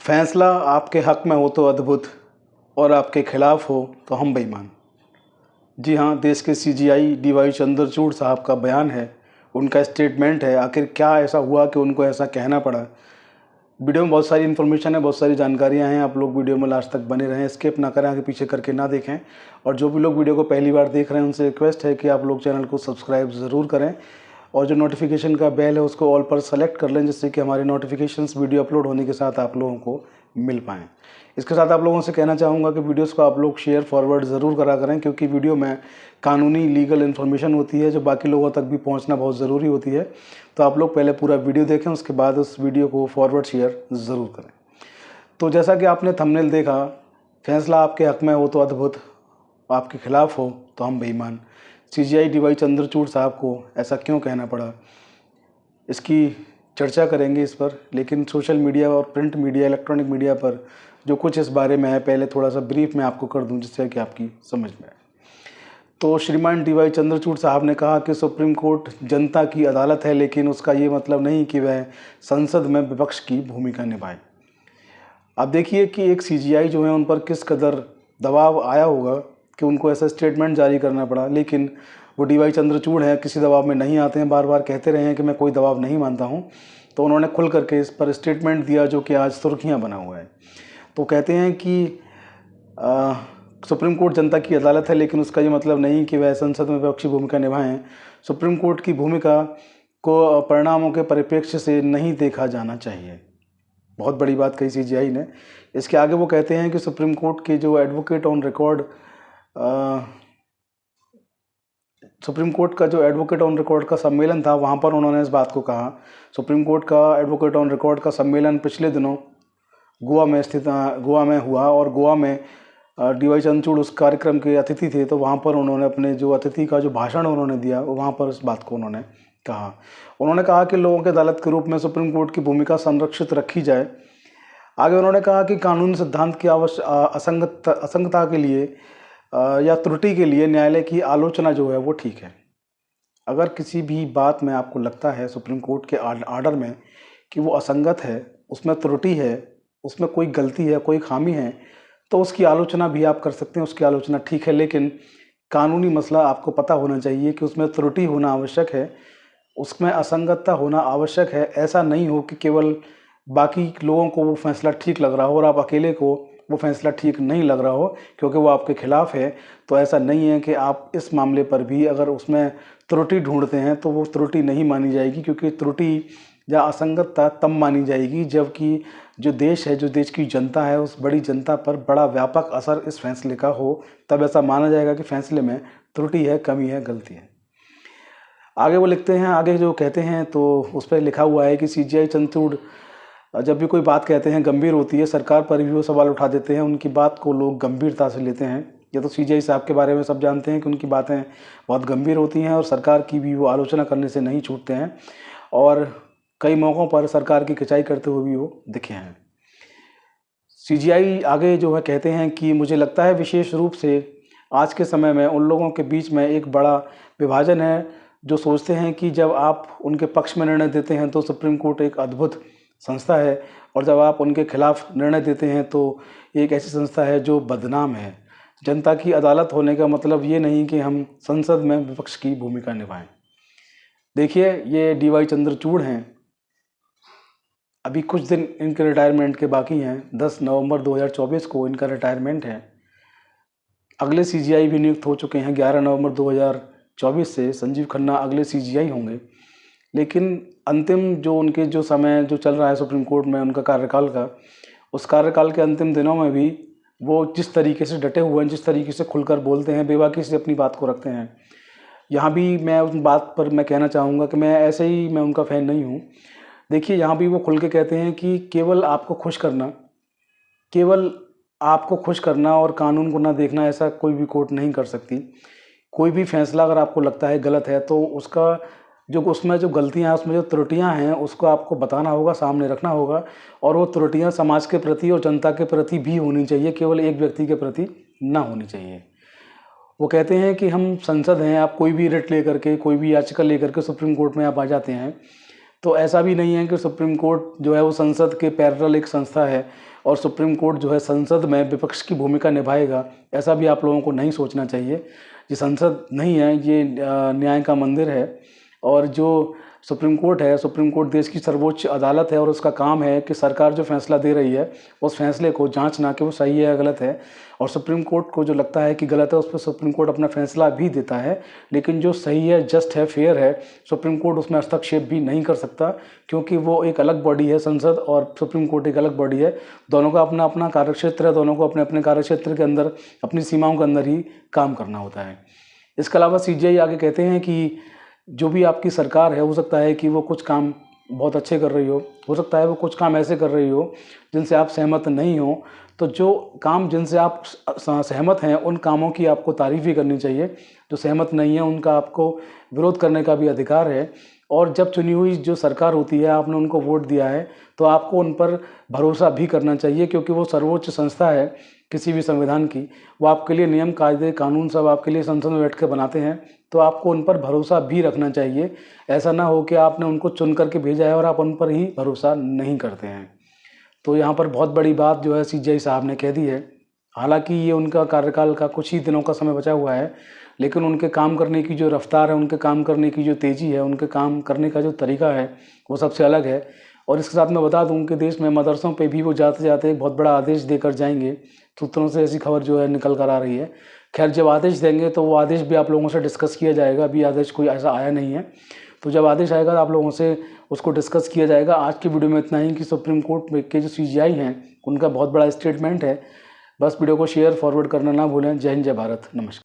फैसला आपके हक में हो तो अद्भुत और आपके खिलाफ हो तो हम बेईमान। जी हाँ, देश के सीजीआई डीवाई चंद्रचूड़ साहब का बयान है, उनका स्टेटमेंट है। आखिर क्या ऐसा हुआ कि उनको ऐसा कहना पड़ा। वीडियो में बहुत सारी इन्फॉर्मेशन है, बहुत सारी जानकारियाँ हैं। आप लोग वीडियो में लास्ट तक बने रहें, स्किप ना करें, आगे पीछे करके ना देखें। और जो भी लोग वीडियो को पहली बार देख रहे हैं उनसे रिक्वेस्ट है कि आप लोग चैनल को सब्सक्राइब ज़रूर करें और जो नोटिफिकेशन का बेल है उसको ऑल पर सेलेक्ट कर लें, जिससे कि हमारे नोटिफिकेशंस वीडियो अपलोड होने के साथ आप लोगों को मिल पाएँ। इसके साथ आप लोगों से कहना चाहूँगा कि वीडियोस को आप लोग शेयर फॉरवर्ड ज़रूर करा करें, क्योंकि वीडियो में कानूनी लीगल इन्फॉर्मेशन होती है जो बाकी लोगों तक भी पहुँचना बहुत ज़रूरी होती है। तो आप लोग पहले पूरा वीडियो देखें, उसके बाद उस वीडियो को फॉरवर्ड शेयर ज़रूर करें। तो जैसा कि आपने थंबनेल देखा, फैसला आपके हक में हो तो अद्भुत, आपके खिलाफ हो तो हम बेईमान। सीजीआई डीवाई चंद्रचूड़ साहब को ऐसा क्यों कहना पड़ा, इसकी चर्चा करेंगे इस पर। लेकिन सोशल मीडिया और प्रिंट मीडिया, इलेक्ट्रॉनिक मीडिया पर जो कुछ इस बारे में है, पहले थोड़ा सा ब्रीफ मैं आपको कर दूं जिससे कि आपकी समझ में आए। तो श्रीमान डीवाई चंद्रचूड़ साहब ने कहा कि सुप्रीम कोर्ट जनता की अदालत है, लेकिन उसका ये मतलब नहीं कि वह संसद में विपक्ष की भूमिका निभाए। अब देखिए कि एक सीजीआई जो है उन पर किस कदर दबाव आया होगा कि उनको ऐसा स्टेटमेंट जारी करना पड़ा। लेकिन वो डीवाई चंद्रचूड़ हैं, किसी दबाव में नहीं आते हैं, बार बार कहते रहे हैं कि मैं कोई दबाव नहीं मानता हूँ। तो उन्होंने खुल करके इस पर स्टेटमेंट दिया जो कि आज सुर्खियाँ बना हुआ है। तो कहते हैं कि सुप्रीम कोर्ट जनता की अदालत है, लेकिन उसका ये मतलब नहीं कि वह संसद में विपक्षी भूमिका निभाएं। सुप्रीम कोर्ट की भूमिका को परिणामों के परिप्रेक्ष्य से नहीं देखा जाना चाहिए। बहुत बड़ी बात कही सीजीआई ने। इसके आगे वो कहते हैं कि सुप्रीम कोर्ट के जो advocate on record supreme court का जो एडवोकेट ऑन रिकॉर्ड का सम्मेलन था, वहाँ पर उन्होंने इस बात को कहा। सुप्रीम कोर्ट का एडवोकेट ऑन रिकॉर्ड का सम्मेलन पिछले दिनों गोवा में हुआ और गोवा में डीवाई चंद्रचूड़ उस कार्यक्रम के अतिथि थे। तो वहाँ पर उन्होंने अपने जो अतिथि का जो भाषण उन्होंने दिया, वहाँ पर इस बात को उन्होंने कहा। उन्होंने कहा कि लोगों के अदालत के रूप में सुप्रीम कोर्ट की भूमिका संरक्षित रखी जाए। आगे उन्होंने कहा कि कानून सिद्धांत की असंगतता के लिए या त्रुटि के लिए न्यायालय की आलोचना जो है वो ठीक है। अगर किसी भी बात में आपको लगता है सुप्रीम कोर्ट के आर्डर में कि वो असंगत है, उसमें त्रुटि है, उसमें कोई गलती है, कोई खामी है, तो उसकी आलोचना भी आप कर सकते हैं, उसकी आलोचना ठीक है। लेकिन कानूनी मसला आपको पता होना चाहिए कि उसमें त्रुटि होना आवश्यक है, उसमें असंगतता होना आवश्यक है। ऐसा नहीं हो कि केवल बाकी लोगों को वो फैसला ठीक लग रहा हो और आप अकेले को वो फैसला ठीक नहीं लग रहा हो क्योंकि वो आपके खिलाफ है। तो ऐसा नहीं है कि आप इस मामले पर भी अगर उसमें त्रुटि ढूंढते हैं तो वो त्रुटि नहीं मानी जाएगी, क्योंकि त्रुटि या असंगतता तब मानी जाएगी जबकि जो देश है, जो देश की जनता है, उस बड़ी जनता पर बड़ा व्यापक असर इस फैसले का हो। तब ऐसा माना जाएगा कि फैसले में त्रुटि है, कमी है, गलती है। आगे वो लिखते हैं, आगे जो कहते हैं तो उस पर लिखा हुआ है कि सीजीआई चंद्रचूड़ जब भी कोई बात कहते हैं गंभीर होती है, सरकार पर भी वो सवाल उठा देते हैं, उनकी बात को लोग गंभीरता से लेते हैं। ये तो सीजीआई साहब के बारे में सब जानते हैं कि उनकी बातें बहुत गंभीर होती हैं और सरकार की भी वो आलोचना करने से नहीं छूटते हैं और कई मौक़ों पर सरकार की खिंचाई करते हुए भी वो दिखे हैं। सीजीआई आगे जो है कहते हैं कि मुझे लगता है विशेष रूप से आज के समय में उन लोगों के बीच में एक बड़ा विभाजन है जो सोचते हैं कि जब आप उनके पक्ष में निर्णय देते हैं तो सुप्रीम कोर्ट एक अद्भुत संस्था है, और जब आप उनके खिलाफ निर्णय देते हैं तो एक ऐसी संस्था है जो बदनाम है। जनता की अदालत होने का मतलब ये नहीं कि हम संसद में विपक्ष की भूमिका निभाएं। देखिए, ये डीवाई चंद्रचूड़ हैं, अभी कुछ दिन इनके रिटायरमेंट के बाकी हैं। 10 नवंबर 2024 को इनका रिटायरमेंट है। अगले सीजीआई भी नियुक्त हो चुके हैं। 11 नवंबर 2024 से संजीव खन्ना अगले सीजीआई होंगे। लेकिन अंतिम जो उनके जो समय जो चल रहा है सुप्रीम कोर्ट में उनका कार्यकाल का, उस कार्यकाल के अंतिम दिनों में भी वो जिस तरीके से डटे हुए हैं, जिस तरीके से खुलकर बोलते हैं, बेबाकी से अपनी बात को रखते हैं। यहाँ भी मैं उन बात पर मैं कहना चाहूँगा कि मैं ऐसे ही मैं उनका फ़ैन नहीं हूँ। देखिए, यहाँ भी वो खुल के कहते हैं कि केवल आपको खुश करना और कानून को ना देखना, ऐसा कोई भी कोर्ट नहीं कर सकती। कोई भी फैसला अगर आपको लगता है गलत है तो उसका जो उसमें जो गलतियां हैं, उसमें जो त्रुटियां हैं, उसको आपको बताना होगा, सामने रखना होगा। और वो त्रुटियां समाज के प्रति और जनता के प्रति भी होनी चाहिए, केवल एक व्यक्ति के प्रति ना होनी चाहिए। वो कहते हैं कि हम संसद हैं, आप कोई भी रिट लेकर के, कोई भी याचिका लेकर के सुप्रीम कोर्ट में आप आ जाते हैं। तो ऐसा भी नहीं है कि सुप्रीम कोर्ट जो है वो संसद के पैरेलल एक संस्था है और सुप्रीम कोर्ट जो है संसद में विपक्ष की भूमिका निभाएगा, ऐसा भी आप लोगों को नहीं सोचना चाहिए। ये संसद नहीं है, ये न्याय का मंदिर है। और जो सुप्रीम कोर्ट है, सुप्रीम कोर्ट देश की सर्वोच्च अदालत है और उसका काम है कि सरकार जो फैसला दे रही है उस फैसले को जांचना कि वो सही है या गलत है। और सुप्रीम कोर्ट को जो लगता है कि गलत है उस पर सुप्रीम कोर्ट अपना फैसला भी देता है, लेकिन जो सही है, जस्ट है, फेयर है, सुप्रीम कोर्ट उसमें हस्तक्षेप भी नहीं कर सकता, क्योंकि वो एक अलग बॉडी है। संसद और सुप्रीम कोर्ट एक अलग बॉडी है, दोनों का अपना अपना कार्यक्षेत्र है, दोनों को अपने अपने कार्यक्षेत्र के अंदर अपनी सीमाओं के अंदर ही काम करना होता है। इसके अलावा CJI आगे कहते हैं कि जो भी आपकी सरकार है, हो सकता है कि वो कुछ काम बहुत अच्छे कर रही हो सकता है वो कुछ काम ऐसे कर रही हो जिनसे आप सहमत नहीं हो। तो जो काम जिनसे आप सहमत हैं उन कामों की आपको तारीफ़ भी करनी चाहिए, जो सहमत नहीं है उनका आपको विरोध करने का भी अधिकार है। और जब चुनी हुई जो सरकार होती है, आपने उनको वोट दिया है, तो आपको उन पर भरोसा भी करना चाहिए, क्योंकि वो सर्वोच्च संस्था है किसी भी संविधान की। वो आपके लिए नियम कायदे कानून सब आपके लिए संसद में बैठ कर बनाते हैं, तो आपको उन पर भरोसा भी रखना चाहिए। ऐसा ना हो कि आपने उनको चुन करके भेजा है और आप उन पर ही भरोसा नहीं करते हैं। तो यहाँ पर बहुत बड़ी बात जो है CJI साहब ने कह दी है। हालांकि ये उनका कार्यकाल का कुछ ही दिनों का समय बचा हुआ है, लेकिन उनके काम करने की जो रफ्तार है, उनके काम करने की जो तेज़ी है, उनके काम करने का जो तरीका है, वो सबसे अलग है। और इसके साथ मैं बता दूं कि देश में मदरसों पे भी वो जाते जाते एक बहुत बड़ा आदेश देकर जाएंगे। सूत्रों से ऐसी खबर जो है निकल कर आ रही है। खैर, जब आदेश देंगे तो वो आदेश भी आप लोगों से डिस्कस किया जाएगा। अभी आदेश कोई ऐसा आया नहीं है, तो जब आदेश आएगा तो आप लोगों से उसको डिस्कस किया जाएगा। आज की वीडियो में इतना ही कि सुप्रीम कोर्ट में के जो CJI हैं उनका बहुत बड़ा स्टेटमेंट है। बस वीडियो को शेयर फॉरवर्ड करना ना भूलें। जय हिंद, जय भारत, नमस्कार।